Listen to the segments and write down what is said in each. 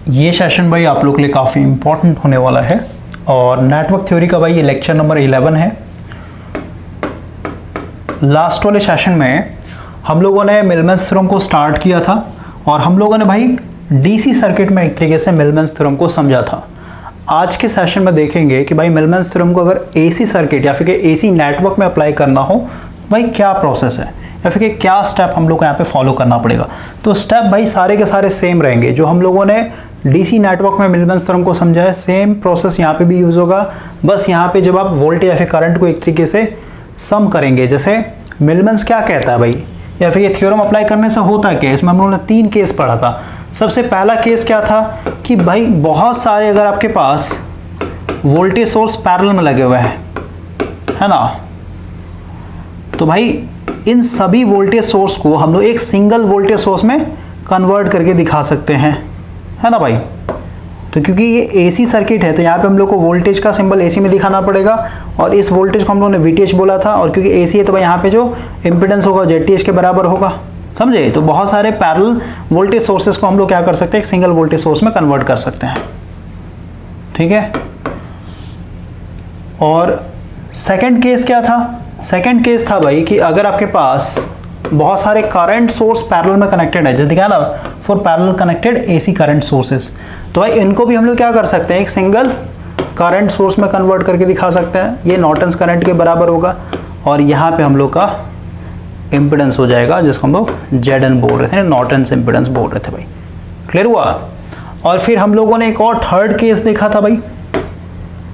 ये सेशन भाई आप लोग के लिए काफ़ी इम्पोर्टेंट होने वाला है और नेटवर्क थ्योरी का भाई ये लेक्चर नंबर 11 है। लास्ट वाले सेशन में हम लोगों ने मिलमैन्स थ्योरम को स्टार्ट किया था और हम लोगों ने भाई डीसी सर्किट में एक तरीके से मिलमैन्स थ्योरम को समझा था। आज के सेशन में देखेंगे कि भाई मिलमैन्स थ्योरम को अगर एसी सर्किट या फिर एसी नेटवर्क में अप्लाई करना हो भाई क्या प्रोसेस है या फिर क्या स्टेप हम लोग को यहाँ पे फॉलो करना पड़ेगा। तो स्टेप भाई सारे के सारे सेम रहेंगे। जो हम लोगों ने डीसी नेटवर्क में मिलमैन्स थ्योरम को समझा है सेम प्रोसेस यहाँ पे भी यूज़ होगा। बस यहाँ पे जब आप वोल्टेज या फिर करंट को एक तरीके से सम करेंगे, जैसे मिलमैन्स क्या कहता है भाई या फिर ये थ्योरम अप्लाई करने से होता है क्या, इसमें हम लोगों ने 3 केस पढ़ा था। सबसे पहला केस क्या था कि भाई बहुत सारे अगर आपके पास वोल्टेज सोर्स पैरेलल में लगे हुए हैं, है ना, तो भाई इन सभी वोल्टेज सोर्स को हम लोग एक सिंगल वोल्टेज सोर्स में कन्वर्ट करके दिखा सकते हैं, है ना भाई। तो क्योंकि ये एसी सर्किट है तो यहाँ पे हम लोग को वोल्टेज का सिंबल एसी में दिखाना पड़ेगा और इस वोल्टेज को हम लोगों ने वीटीएच बोला था और क्योंकि एसी है तो भाई यहाँ पे जो इम्पीडेंस होगा जेटीएच के बराबर होगा, समझे। तो बहुत सारे पैरेलल वोल्टेज सोर्सेस को हम लोग क्या कर सकते हैं, एक सिंगल वोल्टेज सोर्स में कन्वर्ट कर सकते हैं, ठीक है। और सेकंड केस क्या था, सेकंड केस था भाई कि अगर आपके पास बहुत सारे करंट सोर्स पैरेलल में कनेक्टेड है, जैसे क्या ना for parallel connected AC current sources, तो भाई इनको भी हम लोग क्या कर सकते हैं, एक सिंगल करंट सोर्स में कन्वर्ट करके दिखा सकते हैं। ये नॉर्टन्स करंट के बराबर होगा और यहाँ पे हम लोग का इम्पिडेंस हो जाएगा जिसको हम लोग ZN बोल रहे थे, नॉर्टन्स इम्पिडेंस बोल रहे थे भाई। क्लियर हुआ। और फिर हम लोगों ने एक और थर्ड केस देखा था भाई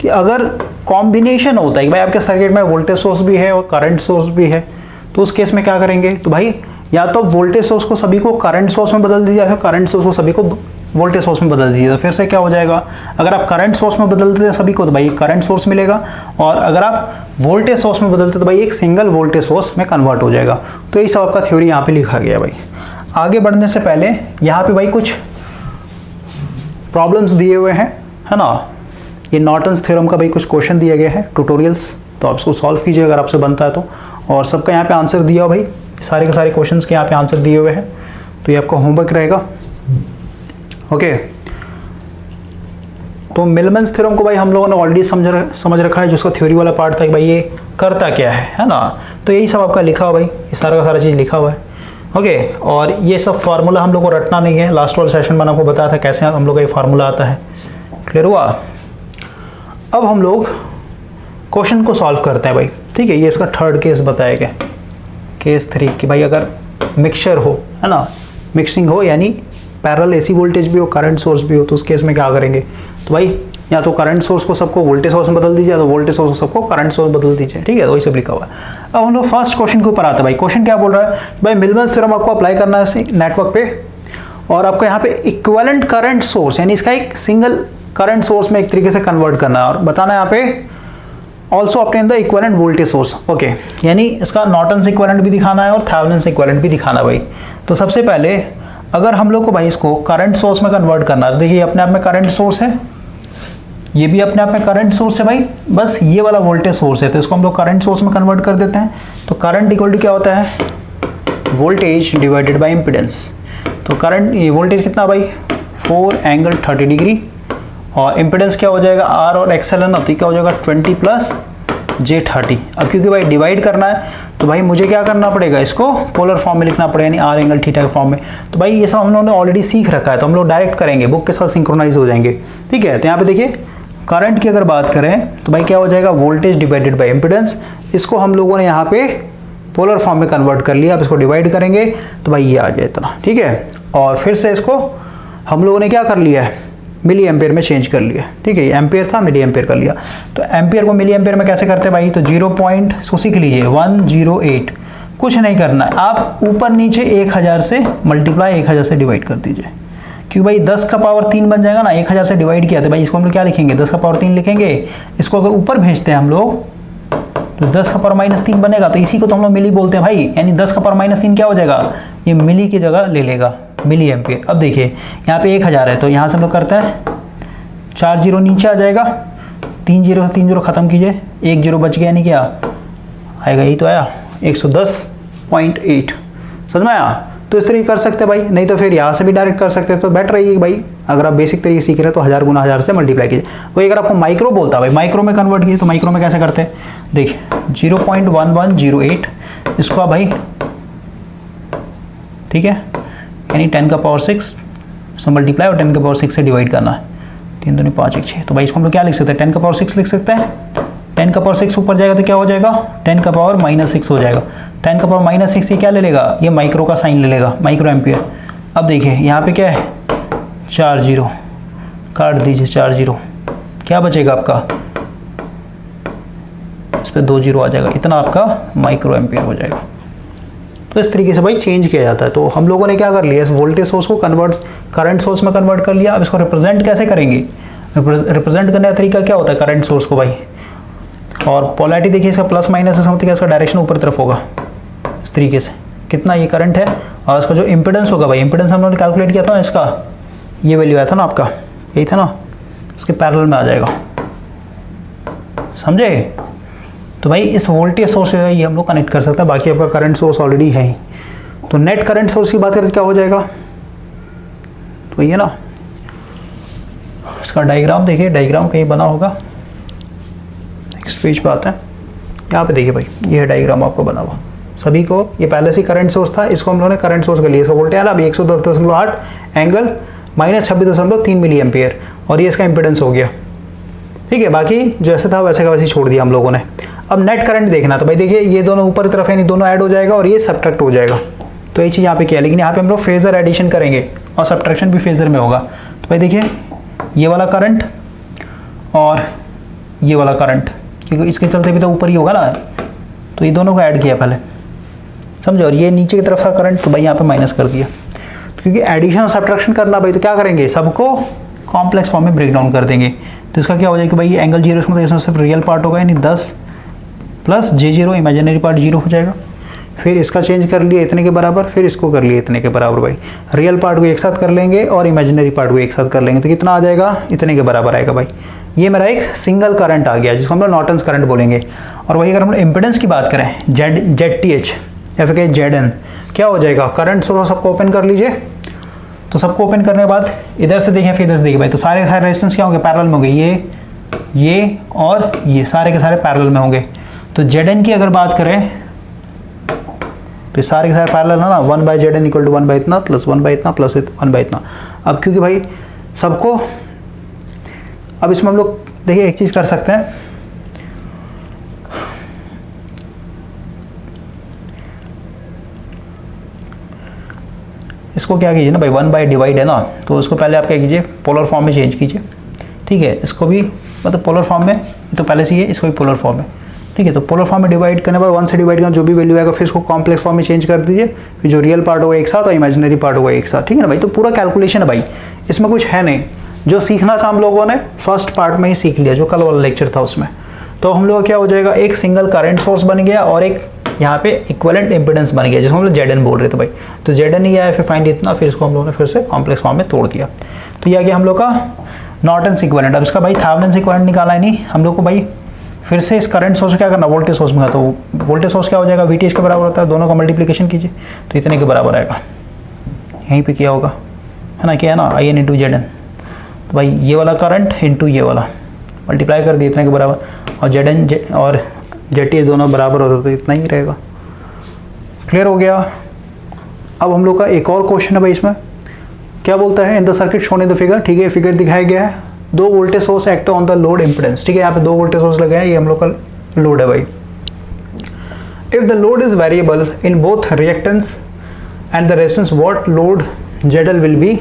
कि अगर कॉम्बिनेशन होता है कि भाई आपके सर्किट में वोल्टेज सोर्स भी है और करंट सोर्स भी है, तो उस केस में क्या करेंगे, तो भाई या तो वोल्टेज सोर्स को सभी को करंट सोर्स में बदल दीजिए या फिर करंट सोर्स को सभी को वोल्टेज सोर्स में बदल दीजिए। तो फिर से क्या हो जाएगा, अगर आप करंट सोर्स में बदल देते सभी को तो भाई करंट सोर्स मिलेगा और अगर आप वोल्टेज सोर्स में बदलते तो भाई एक सिंगल वोल्टेज सोर्स में कन्वर्ट हो जाएगा। तो यही सब आपका थ्योरी यहाँ पे लिखा गया भाई। आगे बढ़ने से पहले यहाँ पे भाई कुछ प्रॉब्लम्स दिए हुए हैं, है ना। ये नॉर्टन्स थ्योरम का भाई कुछ क्वेश्चन दिया गया है ट्यूटोरियल्स, तो आप इसको सॉल्व कीजिए अगर आपसे बनता है तो। और सबका यहाँ पे आंसर दिया हो भाई, सारे के सारे क्वेश्चंस के यहाँ पे आंसर दिए हुए हैं, तो ये आपका होमवर्क रहेगा। ओके, तो मिलमैन्स थ्योरम को भाई हम लोगों ने ऑलरेडी समझ रखा है, जो उसका थ्योरी वाला पार्ट था कि भाई ये करता क्या है ना। तो यही सब आपका लिखा हुआ भाई, ये सारा का सारा चीज़ लिखा हुआ है। ओके, और ये सब फार्मूला हम लोग को रटना नहीं है। लास्ट वाले सेशन में आपको बताया था कैसे हम लोग का ये फार्मूला आता है। क्लियर हुआ। अब हम लोग क्वेश्चन को सॉल्व करते हैं भाई, ठीक है। ये इसका थर्ड केस बताया गया, केस 3 कि भाई अगर मिक्सचर हो, है ना, मिक्सिंग हो यानी पैरेलल एसी वोल्टेज भी हो करंट सोर्स भी हो, तो उस केस में क्या करेंगे, तो भाई या तो करंट सोर्स को सबको वोल्टेज सोर्स में बदल दीजिए या तो वोल्टेज सोर्स को सबको करंट सोर्स बदल दीजिए, ठीक है। तो वही सब लिखा हुआ है। अब हम लोग फर्स्ट क्वेश्चन के ऊपर आते हैं भाई। क्वेश्चन क्या बोल रहा है, भाई मिलमैन्स थ्योरम आपको अप्लाई करना है नेटवर्क पे और आपको यहाँ पे इक्विवेलेंट करंट सोर्स यानी इसका एक सिंगल करंट सोर्स में एक तरीके से कन्वर्ट करना है और बताना है यहाँ पे also obtain the equivalent voltage source. Okay, यानी इसका नॉर्टन्स इक्विवेलेंट भी दिखाना है और थेवेनिन्स इक्विवेलेंट भी दिखाना है भाई। तो सबसे पहले अगर हम लोग को भाई इसको करंट सोर्स में कन्वर्ट करना है, देखिए अपने आप में करंट सोर्स है, ये भी अपने आप में करंट सोर्स है भाई, बस ये वाला वोल्टेज सोर्स है तो इसको हम लोग करंट सोर्स में कन्वर्ट कर देते हैं। तो करंट इक्वल टू क्या होता है, वोल्टेज डिवाइडेड बाई इम्पिडेंस। तो करंट ये वोल्टेज कितना भाई 4 एंगल 30 डिग्री और इम्पिडेंस क्या हो जाएगा R और XL है ना, तो क्या हो जाएगा 20 प्लस J30। अब क्योंकि भाई डिवाइड करना है तो भाई मुझे क्या करना पड़ेगा, इसको पोलर फॉर्म में लिखना पड़ेगा यानी R एंगल थीटा के फॉर्म में। तो भाई ये सब हम लोगों ने ऑलरेडी सीख रखा है तो हम लोग डायरेक्ट करेंगे, बुक के साथ सिंक्रोनाइज हो जाएंगे, ठीक है। तो यहाँ पे देखिए करंट की अगर बात करें तो भाई क्या हो जाएगा, वोल्टेज डिवाइडेड बाई इम्पिडेंस। इसको हम लोगों ने यहाँ पे पोलर फॉर्म में कन्वर्ट कर लिया। अब इसको डिवाइड करेंगे तो भाई ये आ जाए इतना, ठीक है। और फिर से इसको हम लोगों ने क्या कर लिया है, मिली एम्पेयर में चेंज कर लिया, ठीक है। ये एम्पेयर था मिली एम्पेयर कर लिया। तो एम्पेयर को मिली एम्पेयर में कैसे करते हैं भाई, तो 0 पॉइंट इसको सीख लीजिए 108, कुछ नहीं करना है, आप ऊपर नीचे 1000 से मल्टीप्लाई 1000 से डिवाइड कर दीजिए, क्योंकि भाई 10 का पावर 3 बन जाएगा ना, 1000 से डिवाइड किया तो भाई इसको हम लोग क्या लिखेंगे, 10 का पावर 3 लिखेंगे। इसको अगर ऊपर भेजते हैं हम लोग तो 10 का पावर -3 बनेगा, तो इसी को तो हम लोग मिली बोलते हैं भाई, यानी 10 का पावर -3 क्या हो जाएगा, ये मिली की जगह ले लेगा, मिली एम्पियर। अब देखिए यहाँ पे 1000 है तो यहाँ से हम लोग करते हैं 4 जीरो नीचे आ जाएगा, 3 जीरो से 3 जीरो खत्म कीजिए, 1 जीरो बच गया, यानी क्या आएगा, यही तो आया 110.8, समझ में आया। तो इस तरीके कर सकते हैं भाई, नहीं तो फिर यहाँ से भी डायरेक्ट कर सकते हैं। तो बेटर है भाई अगर आप बेसिक तरीके सीख रहे हैं तो 1000 गुना 1000 से मल्टीप्लाई कीजिए। वही अगर आपको माइक्रो बोलता है भाई, माइक्रो में कन्वर्ट कीजिए, तो माइक्रो में कैसे करते हैं देखिए 0.1108 इसको आप भाई, ठीक है, यानी 10 का पावर 6 से मल्टीप्लाई और 10 का पावर 6 से डिवाइड करना है, 3 दूनी 5 1 6। तो भाई इसको हम लोग क्या लिख सकते हैं 10 का पावर 6 लिख सकते हैं। 10 का पावर 6 ऊपर जाएगा तो क्या हो जाएगा 10 का पावर -6 हो जाएगा। 10 का पावर -6 ये क्या ले लेगा, ये माइक्रो का साइन ले लेगा, माइक्रो एम्पियर। अब देखिए यहाँ पे क्या है 4 0 काट दीजिए, 4 0 क्या बचेगा आपका, इस पर 2 0 आ जाएगा, इतना आपका माइक्रो एम्पियर हो जाएगा। तो इस तरीके से भाई चेंज किया जाता है। तो हम लोगों ने क्या कर लिया, इस वोल्टेज सोर्स को कन्वर्ट करंट सोर्स में कन्वर्ट कर लिया। अब इसको रिप्रेजेंट कैसे करेंगे, रिप्रेजेंट करने का तरीका क्या होता है करंट सोर्स को भाई, और पोलैरिटी देखिए इसका प्लस माइनस है, समथिंग इसका डायरेक्शन ऊपर तरफ होगा इस तरीके से। कितना ये करंट है और इसका जो इम्पिडेंस होगा भाई, इम्पिडेंस हम लोगों ने कैलकुलेट किया था ना, इसका ये वैल्यू आया था ना आपका, यही था ना, इसके पैरेलल में आ जाएगा, समझे। तो भाई इस वोल्टेज सोर्स से ये हम लोग कनेक्ट कर सकते हैं, बाकी आपका करंट सोर्स ऑलरेडी है ही। तो नेट करंट सोर्स की बात करें क्या हो जाएगा, तो ये ना इसका डायग्राम देखिए, डायग्राम कहीं बना होगा, नेक्स्ट पेज पे आते हैं। यहाँ पे देखिए भाई ये है डायग्राम आपको बना हुआ सभी को, ये पहले से करंट सोर्स था, इसको हम लोगों ने करंट सोर्स कर लिया, इसका वोल्टेज आ रहा है अभी 110.8 एंगल -26.3 मिली एम्पियर, और ये इसका इम्पिडेंस हो गया, ठीक है। बाकी जैसे था वैसे का वैसे छोड़ दिया हम लोगों ने। अब नेट करंट देखना, तो भाई देखिए ये दोनों ऊपर की तरफ है, नहीं दोनों ऐड हो जाएगा और ये सब्ट्रैक्ट हो जाएगा। तो ये चीज़ यहाँ पे क्या है, लेकिन यहाँ पे हम लोग फेजर एडिशन करेंगे और सब्ट्रैक्शन भी फेजर में होगा। तो भाई देखिए ये वाला करंट और ये वाला करंट, क्योंकि इसके चलते भी तो ऊपर ही होगा ना, तो ये दोनों को ऐड किया पहले, समझो। और ये नीचे की तरफ का करंट, तो भाई यहाँ पे माइनस कर दिया, क्योंकि एडिशन और सब्ट्रैक्शन करना भाई, तो क्या करेंगे सबको कॉम्प्लेक्स फॉर्म में ब्रेक डाउन कर देंगे। तो इसका क्या हो जाएगा भाई, एंगल 0 इसमें सिर्फ रियल पार्ट होगा, यानी 10 प्लस J0 इमेजिनरी पार्ट 0 हो जाएगा। फिर इसका चेंज कर लिया इतने के बराबर, फिर इसको कर लिया इतने के बराबर भाई, रियल पार्ट को एक साथ कर लेंगे और इमेजिनरी पार्ट को एक साथ कर लेंगे, तो कितना आ जाएगा इतने के बराबर आएगा भाई। ये मेरा एक सिंगल करंट आ गया जिसको हम लोग नॉर्टन्स करंट बोलेंगे। और वही अगर हम लोग इम्पिडेंस की बात करें ZTH या फिर कहें ZN, क्या हो जाएगा, करंट सोर्स सबको ओपन कर लीजिए। तो सबको ओपन करने के बाद इधर से देखें फिर इधर से देखिए भाई, तो सारे के सारे रेजिस्टेंस क्या होंगे, पैरेलल में होंगे, ये और ये सारे के सारे पैरेलल में होंगे। तो ZN की अगर बात करें तो सारे के सारे पैरेलल है ना, 1/ZN इक्वल टू 1 बाई इतना प्लस 1 बाई इतना प्लस 1 बाई इतना। अब क्योंकि भाई सबको, अब इसमें हम लोग देखिए एक चीज़ कर सकते हैं, इसको क्या कीजिए ना भाई, 1 बाई डिवाइड है ना, तो उसको पहले आप क्या कीजिए पोलर फॉर्म में चेंज कीजिए, ठीक है। इसको भी मतलब पोलर फॉर्म में, तो पहले से ये इसको भी पोलर फॉर्म में, ठीक है। तो पोलर फॉर्म में डिवाइड करने के बाद 1 से डिवाइड करना, जो भी वैल्यू आएगा फिर इसको कॉम्प्लेक्स फॉर्म में चेंज कर दीजिए, फिर जो रियल पार्ट होगा एक साथ और इमेजिनरी पार्ट होगा एक साथ, ठीक है ना भाई। तो पूरा कैलकुलेशन है भाई, इसमें कुछ है नहीं, जो सीखना था हम लोगों ने फर्स्ट पार्ट में ही सीख लिया, जो कल वाला लेक्चर था उसमें। तो हम लोग क्या हो जाएगा, एक सिंगल करंट सोर्स बन गया और एक यहाँ पे इक्विवेलेंट इम्पिडेंस बन गया, जिसको हम लोग ZN बोल रहे थे भाई। तो ZN ही आया, फिर फाइंड इतना, फिर इसको हम लोगों ने फिर से कॉम्प्लेक्स फॉर्म में तोड़ दिया। तो ये आ गया हम लोग का नॉर्टन्स इक्विवेलेंट। अब इसका भाई थेवेनिन्स इक्विवेलेंट निकाला है नहीं हम लोग को भाई, फिर से इस करंट सोर्स क्या करना, वोल्टेज सोर्स में। तो वोल्टेज सोर्स क्या हो जाएगा, VTH के बराबर होता है, दोनों का मल्टीप्लिकेशन कीजिए तो इतने के बराबर आएगा, यहीं पे क्या होगा है ना, क्या है ना IN इंटू ZN। तो भाई ये वाला करंट इंटू ये वाला मल्टीप्लाई कर दिए इतने के बराबर, और ZN और ZTH दोनों बराबर होता तो इतना ही रहेगा। क्लियर हो गया। अब हम लोग का एक और क्वेश्चन है भाई, इसमें क्या बोलता है, in the circuit shown in the figure, ठीक है। फिगर दिखाया गया है, 2 voltage source act on the load impedance, ठीक है। यहाँ पे 2 वोल्टेज सोर्स लगे हैं, ये हम लोग का लोड है भाई। If the load is variable in both reactance and the resistance, what load ZL will be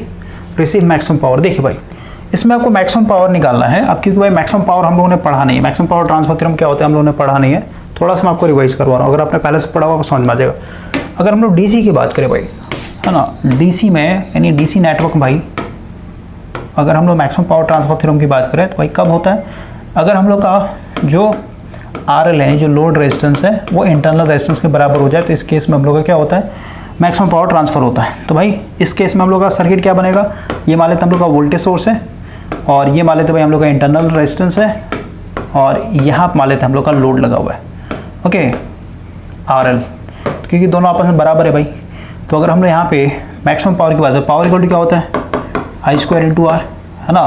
receive maximum power. देखिए भाई इसमें आपको मैक्सिमम पावर निकालना है। अब क्योंकि भाई मैक्सिमम पावर हम लोगों ने पढ़ा नहीं है, मैक्सिमम पावर ट्रांसफर थ्योरम क्या होता है हम लोगों ने पढ़ा नहीं है, थोड़ा सा मैं आपको रिवाइज करवा रहा हूँ, अगर आपने पहले से पढ़ा हुआ तो समझ में आ जाएगा। अगर हम लोग DC की बात करें भाई, है ना, DC में यानी DC नेटवर्क भाई, अगर हम लोग मैक्सिमम पावर ट्रांसफर थ्योरम की बात करें तो भाई कब होता है, अगर हम लोग का जो RL है, जो लोड रेजिस्टेंस है, वो इंटरनल रेजिस्टेंस के बराबर हो जाए, तो इस केस में हम लोग का क्या होता है, मैक्सिमम पावर ट्रांसफर होता है। तो भाई इस केस में हम लोग का सर्किट क्या बनेगा, ये मान लेते हम लोग का वोल्टेज सोर्स है, और ये मान लेते भाई हम लोग का इंटरनल रेजिस्टेंस है, और यहाँ मान लेते हम लोग का लोड लगा हुआ है, ओके RL, क्योंकि दोनों आपस में बराबर है भाई। तो अगर हमने यहाँ पे मैक्सिमम पावर की बात है, पावर इक्वल टू क्या होता है आई स्क्वायर इंटू आर, है ना।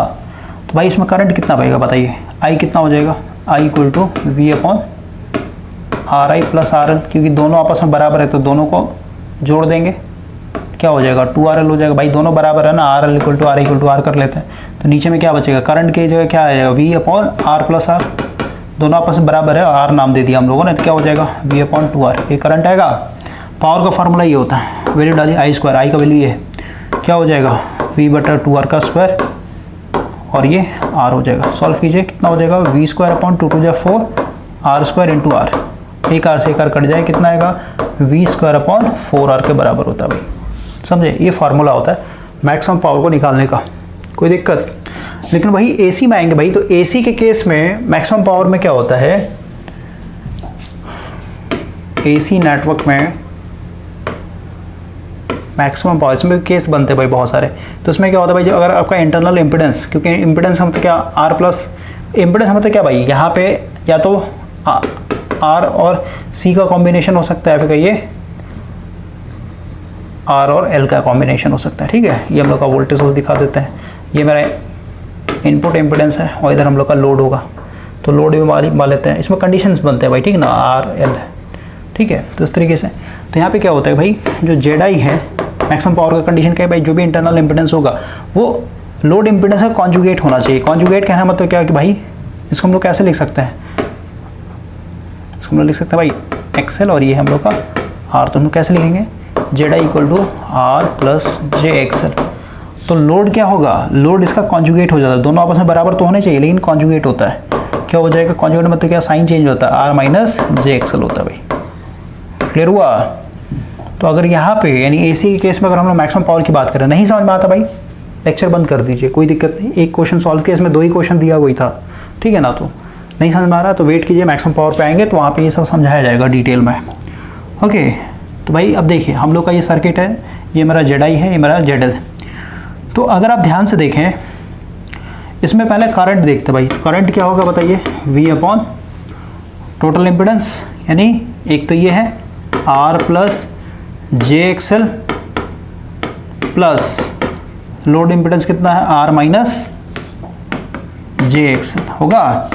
तो भाई इसमें करंट कितना पाएगा बताइए, आई कितना हो जाएगा, I equal to V upon R I plus R L, क्योंकि दोनों आपस में बराबर है तो दोनों को जोड़ देंगे, क्या हो जाएगा 2RL हो जाएगा। भाई दोनों बराबर है ना, R L equal to R कर लेते हैं, तो नीचे में क्या बचेगा, करंट की जगह क्या आएगा V upon R plus R, दोनों आपस में बराबर है, आर नाम दे दिया हम लोगों ने, तो क्या हो जाएगा वी अपॉन 2R, ये करंट आएगा। पावर का फार्मूला ये होता है, वैल्यू डालिए आई स्क्वायर, आई का वैल्यू ये है, क्या हो जाएगा वी बटा 2R का स्क्वायर और ये आर हो जाएगा। सॉल्व कीजिए, कितना हो जाएगा V square upon 2 2 4 R square into R, एक आर से एक आर कट जाए, कितना आएगा वी स्क्वायर अपॉन 4R के बराबर होता है भाई, समझे। ये फार्मूला होता है मैक्सिमम पावर को निकालने का, कोई दिक्कत। लेकिन वही एसी में आएंगे भाई, तो एसी के केस में मैक्सिमम पावर में क्या होता है, एसी नेटवर्क में मैक्सिमम पावर, इसमें केस बनते हैं भाई बहुत सारे। तो उसमें क्या होता है भाई, जो अगर आपका इंटरनल इम्पिडेंस, क्योंकि इम्पिडेंस हम तो क्या आर प्लस, इम्पिडेंस हम तो क्या भाई यहाँ पे या तो आर और सी का कॉम्बिनेशन हो सकता है, फिर कहिए आर और एल का कॉम्बिनेशन हो सकता है, ठीक है। ये हम लोग का वोल्टेज सोर्स दिखा देते हैं, ये मेरा इनपुट इम्पिडेंस है और इधर हम लोग का लोड होगा, तो लोड भी मान लेते हैं। इसमें कंडीशंस बनते हैं भाई, ठीक ना, आर एल है, ठीक है। तो इस तरीके से तो यहाँ पे क्या होता है भाई, जो जेड आई है मैक्सिमम पावर का कंडीशन क्या है भाई, जो भी इंटरनल इम्पिडेंस होगा वो लोड इम्पिडेंस का कॉन्जुगेट होना चाहिए। कॉन्जुगेट कहना मतलब क्या है कि भाई इसको हम लोग कैसे लिख सकते हैं, इसको हम लोग लिख सकते हैं भाई एक्सएल और ये हम लोग का आर, तो हम लोग कैसे लिखेंगे Z I equal to R plus J XL. तो लोड क्या होगा, लोड इसका कॉन्जुगेट हो जाता है, दोनों आपस में बराबर तो होने चाहिए लेकिन कॉन्जुगेट होता है, क्या हो जाएगा कॉन्जुगेट मतलब क्या, साइन चेंज होता है, आर माइनस जे एक्सएल होता है भाई, क्लियर हुआ। तो अगर यहाँ पे यानी एसी के केस में अगर हम लोग मैक्सिमम पावर की बात करें, नहीं समझ में आता भाई लेक्चर बंद कर दीजिए, कोई दिक्कत नहीं, एक क्वेश्चन सॉल्व किया, इसमें 2 ही क्वेश्चन दिया हुआ था, ठीक है ना। तो नहीं समझ में आ रहा तो वेट कीजिए, मैक्सिमम पावर पे आएंगे तो वहाँ पे ये सब समझाया जाएगा डिटेल में, ओके। तो भाई अब देखिए हम लोग का ये सर्किट है, ये मेरा जेड आई है, ये मेरा जेड एल है। तो अगर आप ध्यान से देखें, इसमें पहले करंट देखते भाई, करंट क्या होगा बताइए, वी अपॉन टोटल इम्पिडेंस, यानी एक तो ये है R plus J XL plus load impedance कितना है आर माइनस जे एक्सएल होगा।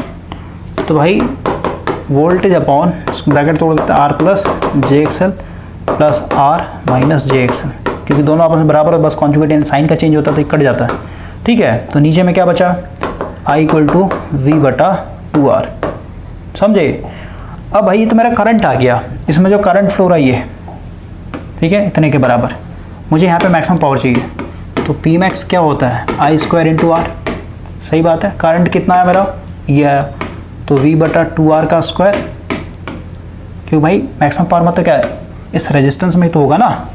तो भाई वोल्टेज अपॉन ब्रैकेट तोड़ देते हैं, R plus J XL plus R minus J XL, क्योंकि दोनों आपस में बराबर है, बस कॉन्जुगेट यानी साइन का चेंज होता है तो कट जाता है, ठीक है। तो नीचे में क्या बचा, आई इक्वल टू वी बटा 2R, समझे। अब भाई तो मेरा करंट आ गया, इसमें जो करंट फ्लो रहा है ये, ठीक है, इतने के बराबर, मुझे यहाँ पे मैक्सिमम पावर चाहिए, तो पी मैक्स क्या होता है आई स्क्वायर इंटू आर, सही बात है। करंट कितना है मेरा ये आया, तो वी बटा 2R का स्क्वायर, क्यों भाई मैक्सिमम पावर मतलब क्या है, इस रेजिस्टेंस में तो होगा ना,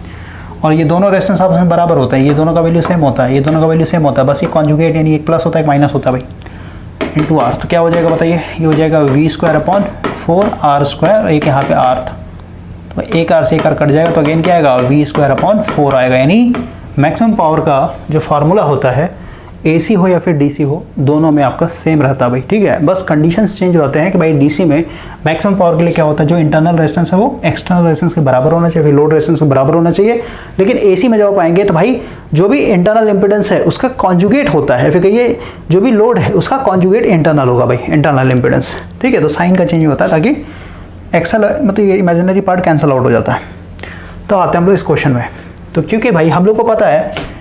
और ये दोनों रेजिस्टेंस आपस में बराबर होता है, ये दोनों का वैल्यू सेम होता है, ये दोनों का वैल्यू सेम होता है, बस ये कॉन्जुगेट यानी एक प्लस होता है एक माइनस होता है भाई, इंटू आर। तो क्या हो जाएगा बताइए, ये हो जाएगा V square upon 4R square, एक यहाँ पे आर था, तो एक आर से एक आर कट जाएगा, तो अगेन क्या आएगा वी स्क्वायर अपॉन 4 आएगा। यानी मैक्सिमम पावर का जो फार्मूला होता है एसी हो या फिर डीसी हो, दोनों में आपका सेम रहता है भाई, ठीक है। बस कंडीशंस चेंज होते हैं कि भाई डीसी में मैक्सिमम पावर के लिए क्या होता है, जो इंटरनल रेजिस्टेंस है वो एक्सटर्नल रेजिस्टेंस के बराबर होना चाहिए, लोड रेजिस्टेंस के बराबर होना चाहिए। लेकिन एसी में जब आएंगे तो भाई जो भी इंटरनल इंपिडेंस है उसका कॉन्जुगेट होता है, फिर कहिए जो भी लोड है उसका कॉन्जुगेट इंटरनल होगा भाई, इंटरनल इंपिडेंस, ठीक है। तो साइन का चेंज होता है ताकि एक्सल मतलब ये इमेजिनरी पार्ट कैंसिल आउट हो जाता है। तो आते हैं हम लोग इस क्वेश्चन में। तो क्योंकि भाई हम लोग को पता है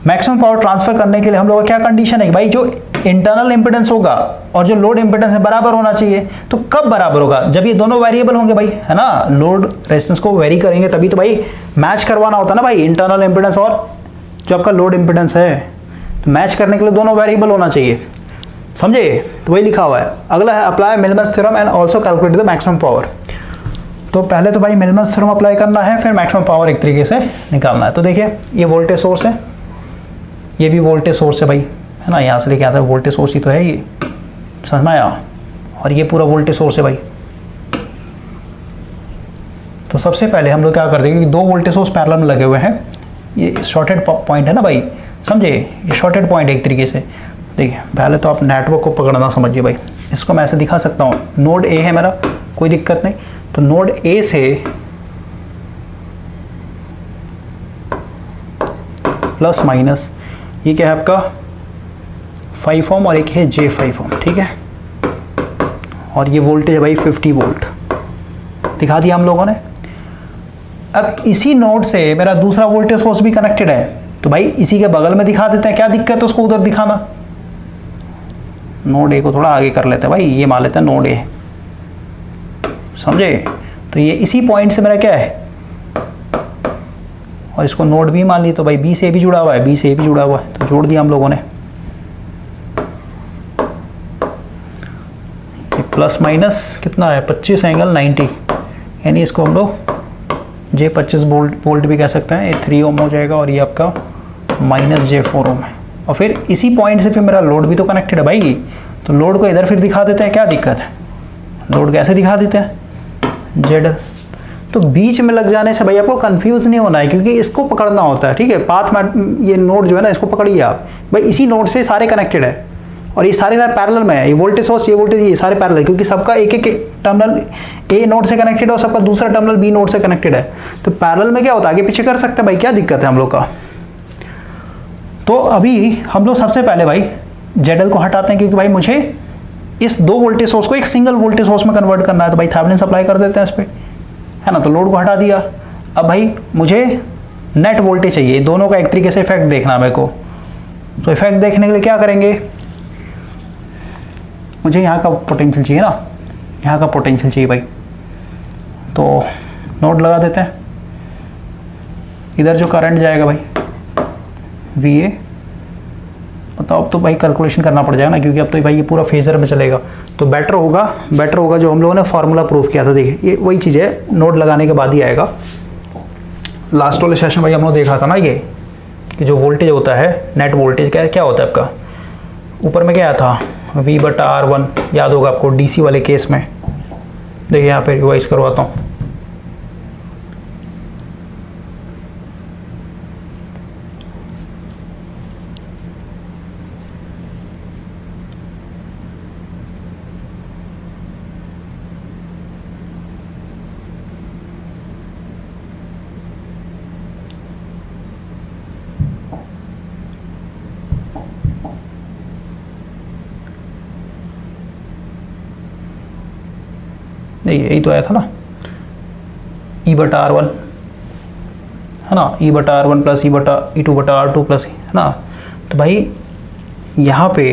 मैक्सिमम पावर ट्रांसफर करने के लिए हम लोग का क्या कंडीशन है कि भाई जो इंटरनल इंपिडेंस होगा और जो लोड इंपिडेंस है बराबर होना चाहिए। तो कब बराबर होगा, जब ये दोनों वेरिएबल होंगे भाई, है ना, लोड रेजिस्टेंस को वेरी करेंगे तभी तो भाई मैच करवाना होता है ना भाई, इंटरनल इंपिडेंस और जो आपका लोड इंपिडेंस है, तो मैच करने के लिए दोनों वेरिएबल होना चाहिए, समझे। तो वही लिखा हुआ है। अगला है apply Millman's theorem and also calculate the maximum power. तो पहले तो भाई मिलमन्स थ्योरम अप्लाई करना है, फिर मैक्सिमम पावर एक तरीके से निकालना है। तो देखिए ये वोल्टेज सोर्स है, ये भी वोल्टेज सोर्स है भाई, है ना, यहाँ से लेके आता है वोल्टेज सोर्स ही तो है ये, समझ में आया। और ये पूरा वोल्टेज सोर्स है भाई। तो सबसे पहले हम लोग क्या कर देंगे कि दो वोल्टेज सोर्स पैरेलल में लगे हुए हैं, ये शॉर्टेड पॉइंट है ना भाई, समझे, ये शॉर्टेड पॉइंट है एक तरीके से। देखिए पहले तो आप नेटवर्क को पकड़ना समझिए भाई, इसको मैं ऐसे दिखा सकता हूँ, नोड ए है मेरा, कोई दिक्कत नहीं। तो नोड ए से प्लस माइनस, ये क्या है आपका 5 ओम और एक है J5 ओम, ठीक है। और ये वोल्टेज है भाई 50 वोल्ट, दिखा दिया हम लोगों ने। अब इसी नोड से मेरा दूसरा वोल्टेज सोर्स भी कनेक्टेड है, तो भाई इसी के बगल में दिखा देते हैं, क्या दिक्कत है उसको उधर दिखाना। नोड ए को थोड़ा आगे कर लेते हैं भाई, ये मान लेते हैं नोड ए, समझे। तो ये इसी पॉइंट से मेरा क्या है, और इसको नोड बी मान ली, तो भाई बी से भी जुड़ा हुआ है, बी से भी जुड़ा हुआ है, तो जोड़ दिया हम लोगों ने। प्लस माइनस कितना है 25 एंगल 90, यानी इसको हम लोग J25 वोल्ट भी कह सकते हैं। ये 3 ओम हो जाएगा और ये आपका माइनस J4 ओम है। और फिर इसी पॉइंट से फिर मेरा लोड भी तो कनेक्टेड है भाई, तो लोड को इधर फिर दिखा देते हैं, क्या दिक्कत है। लोड कैसे दिखा देते हैं, ZL। तो बीच में लग जाने से भाई आपको कंफ्यूज नहीं होना है, क्योंकि इसको पकड़ना होता है, ठीक है। पाथ में ये नोड जो है ना, इसको पकड़िए आप भाई, इसी नोड से सारे कनेक्टेड है और ये सारे पैरेलल में है। ये वोल्टेज सोर्स, ये वोल्टेज, ये सारे पैरेलल, क्योंकि सबका एक एक टर्मिनल ए नोड से कनेक्टेड है और सबका दूसरा टर्मिनल बी नोड से कनेक्टेड है। तो पैरेलल में क्या होता है, आगे पीछे कर सकते हैं भाई, क्या दिक्कत है हम लोग का। तो अभी हम लोग सबसे पहले भाई ZL को हटाते हैं, क्योंकि भाई मुझे इस दो वोल्टेज सोर्स को एक सिंगल वोल्टेज सोर्स में कन्वर्ट करना है, तो भाई थेवेनिन सप्लाई कर देते हैं इस पर, है ना। तो लोड को हटा दिया। अब भाई मुझे नेट वोल्टेज चाहिए, दोनों का एक तरीके से इफेक्ट देखना मेरे को। तो इफेक्ट देखने के लिए क्या करेंगे, मुझे यहाँ का पोटेंशियल चाहिए ना, यहाँ का पोटेंशियल चाहिए भाई। तो नोड लगा देते हैं, इधर जो करंट जाएगा भाई VA, मतलब अब तो भाई कैलकुलेशन करना पड़ जाएगा ना, क्योंकि अब तो भाई ये पूरा फेजर में चलेगा। तो बेटर होगा जो हम लोगों ने फार्मूला प्रूफ किया था। देखिए ये वही चीज़ है, नोड लगाने के बाद ही आएगा। लास्ट वाले सेशन भाई हम लोग देखा था ना, ये कि जो वोल्टेज होता है नेट वोल्टेज क्या होता है आपका, ऊपर में क्या था V/R1, याद होगा आपको DC वाले केस में। देखिए यहाँ पे रिवाइज करवाता हूँ। नहीं यही तो आया था ना, E/R1 है ना, E/R1 प्लस E/E2/R2 प्लस, है ना। तो भाई यहाँ पे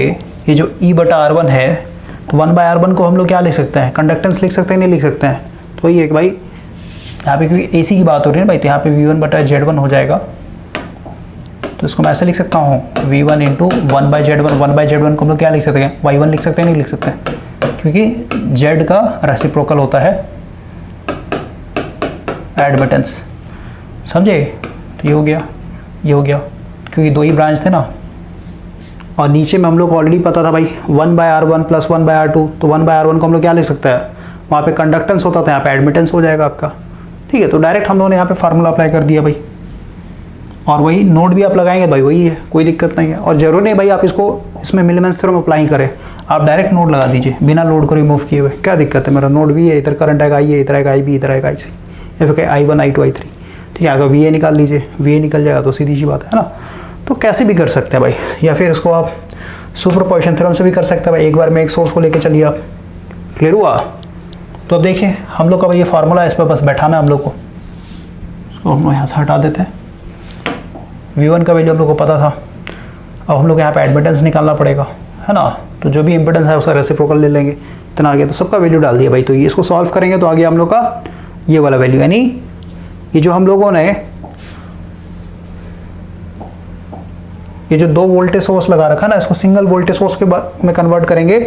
ये जो E/R1 है, तो 1/R1 को हम लोग क्या लिख सकते हैं, कंडक्टेंस लिख सकते हैं, नहीं लिख सकते हैं। तो वही है कि भाई यहाँ पे क्योंकि AC की बात हो रही है ना भाई, तो यहाँ पे V1/Z1 हो जाएगा। तो इसको मैं ऐसे लिख सकता हूँ V1 × 1/Z1। 1/Z1 को हम लोग क्या लिख सकते हैं, Y1 लिख सकते हैं, नहीं लिख सकते हैं, क्योंकि Z का रेसिप्रोकल होता है एडमिटेंस, समझे। तो ये हो गया, ये हो गया, क्योंकि दो ही ब्रांच थे ना। और नीचे में हम लोग को ऑलरेडी पता था भाई 1/R1 प्लस 1/R2, तो 1/R1 को हम लोग क्या लिख सकते हैं, वहाँ पे कंडक्टेंस होता था, यहाँ पे एडमिटेंस हो जाएगा आपका, ठीक है। तो डायरेक्ट हम लोगों ने यहाँ पे फार्मूला अप्लाई कर दिया भाई। और वही नोड भी आप लगाएंगे भाई, वही है, कोई दिक्कत नहीं है। और जरूर नहीं भाई आप इसको इसमें मिलीमेंस थ्योरम अप्लाई करें, आप डायरेक्ट नोड लगा दीजिए बिना लोड को रिमूव किए हुए, क्या दिक्कत है। मेरा नोड V है, इधर करंट आएगा I है, इधर आएगा IB, इधर आएगा IC, या फिर I1 I2 I3, ठीक है। अगर VA निकाल लीजिए, VA निकल जाएगा तो सीधी सी बात है ना। तो कैसे भी कर सकते हैं भाई, या फिर इसको आप सुपरपोजिशन थ्योरम से भी कर सकते हैं भाई। एक बार में एक सोर्स को लेकर चलिए आप, क्लियर हुआ। तो अब देखिए हम लोग का भाई ये फार्मूला है, इस पर बस बैठाना है हम लोग को। तो हम लोग यहाँ से हटा देते हैं, V1 का वैल्यू हम लोग को पता था। अब हम लोग यहाँ पे एडमिटेंस निकालना पड़ेगा, है ना। तो जो भी इम्पिडेंस है उसका रेसिप्रोकल ले लेंगे, इतना आ गया, तो सबका वैल्यू डाल दिया भाई। तो ये इसको सॉल्व करेंगे तो आ गया हम लोग का ये वाला वैल्यू, यानी ये जो हम लोगों ने ये जो दो वोल्टेज सोर्स लगा रखा ना, इसको सिंगल वोल्टेज सोर्स के में कन्वर्ट करेंगे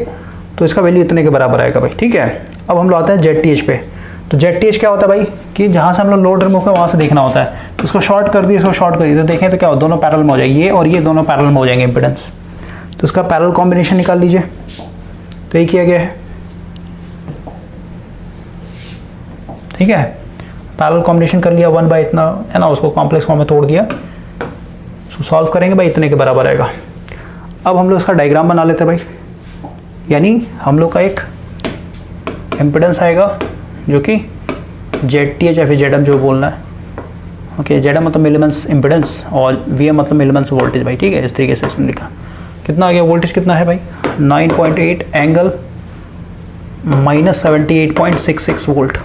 तो इसका वैल्यू इतने के बराबर आएगा भाई, ठीक है। अब हम लोग आते हैं ZTH पे। तो ZTH क्या होता है भाई, कि जहाँ से हम लोग लोड रिमूव कर वहाँ से देखना होता है। तो इसको शॉर्ट कर दिए, इसको शॉर्ट कर दिए, तो देखें तो क्या हो, दोनों पैरेलल में हो जाएगी, ये और ये दोनों पैरेलल में हो जाएंगे इम्पिडेंस। तो इसका पैरेलल कॉम्बिनेशन निकाल लीजिए। तो ये किया गया है, ठीक है। पैरेलल कॉम्बिनेशन कर लिया, 1 बाय इतना है ना, उसको कॉम्प्लेक्स फॉर्म में तोड़ दिया। उसको सॉल्व करेंगे भाई, इतने के बराबर आएगा। अब हम लोग इसका डायग्राम बना लेते हैं भाई, यानी हम लोग का एक इम्पिडेंस आएगा जो कि ZTH या फिर ZM जो बोलना है, ओके, जेड मतलब मिलीमेंस इम्पिडेंस और वी एम मतलब मिलीमेंस वोल्टेज भाई, ठीक है, इस तरीके से इसने लिखा। कितना आ गया वोल्टेज, कितना है भाई 9.8 एंगल -78.66 वोल्ट,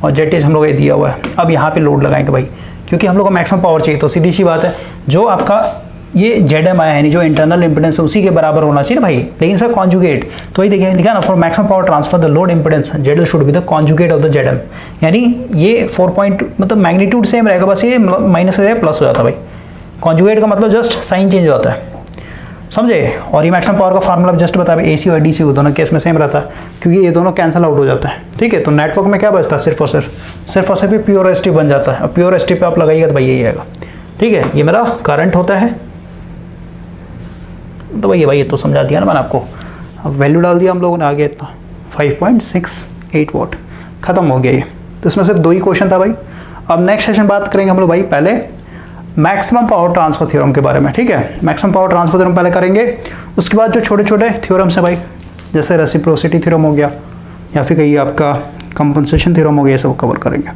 और जेटेज हम लोग ये दिया हुआ है। अब यहाँ पे लोड लगाएंगे भाई, क्योंकि हम लोग को मैक्सिमम पावर चाहिए, तो सीधी सी बात है जो आपका ये जेड आया है जो इंटरनल इंपेडेंस है उसी के बराबर होना चाहिए ना भाई, लेकिन सर कॉन्जुगेट, तो वही देखिए लिखा ना, for maximum power transfer the load impedance Z should be the conjugate of the Z, यानी ये 4 पॉइंट मतलब मैग्नीट्यूड सेम रहेगा, बस ये माइनस से प्लस हो जाता है भाई। कॉन्जुगेट का मतलब जस्ट साइन चेंज होता है, समझे। और ये मैक्सिमम पावर का फार्मूला जस्ट बता, एसी और डीसी दोनों केस में सेम रहता है, क्योंकि ये दोनों कैंसिल आउट हो जाता है, ठीक है। तो नेटवर्क में क्या बचता है, सिर्फ और सिर्फ प्योर एसटी बन जाता है। अब प्योर एसटी पे आप लगाइएगा तो भाई यही आएगा, ठीक है। ये मेरा करंट होता है, तो भाई ये तो समझा दिया ना मैंने आपको। अब वैल्यू डाल दिया हम लोगों ने, आगे इतना 5.68 वॉट, खत्म हो गया ये। तो इसमें सिर्फ 2 ही क्वेश्चन था भाई। अब नेक्स्ट सेशन बात करेंगे हम लोग भाई पहले मैक्सिमम पावर ट्रांसफर थ्योरम के बारे में, ठीक है। मैक्सिमम पावर ट्रांसफर थ्योरम पहले करेंगे, उसके बाद जो छोटे छोटे थ्योरम्स हैं भाई, जैसे रेसिप्रोसिटी थ्योरम हो गया या फिर कहीं आपका कंपनसेशन थ्योरम हो गया, ये सब कवर करेंगे।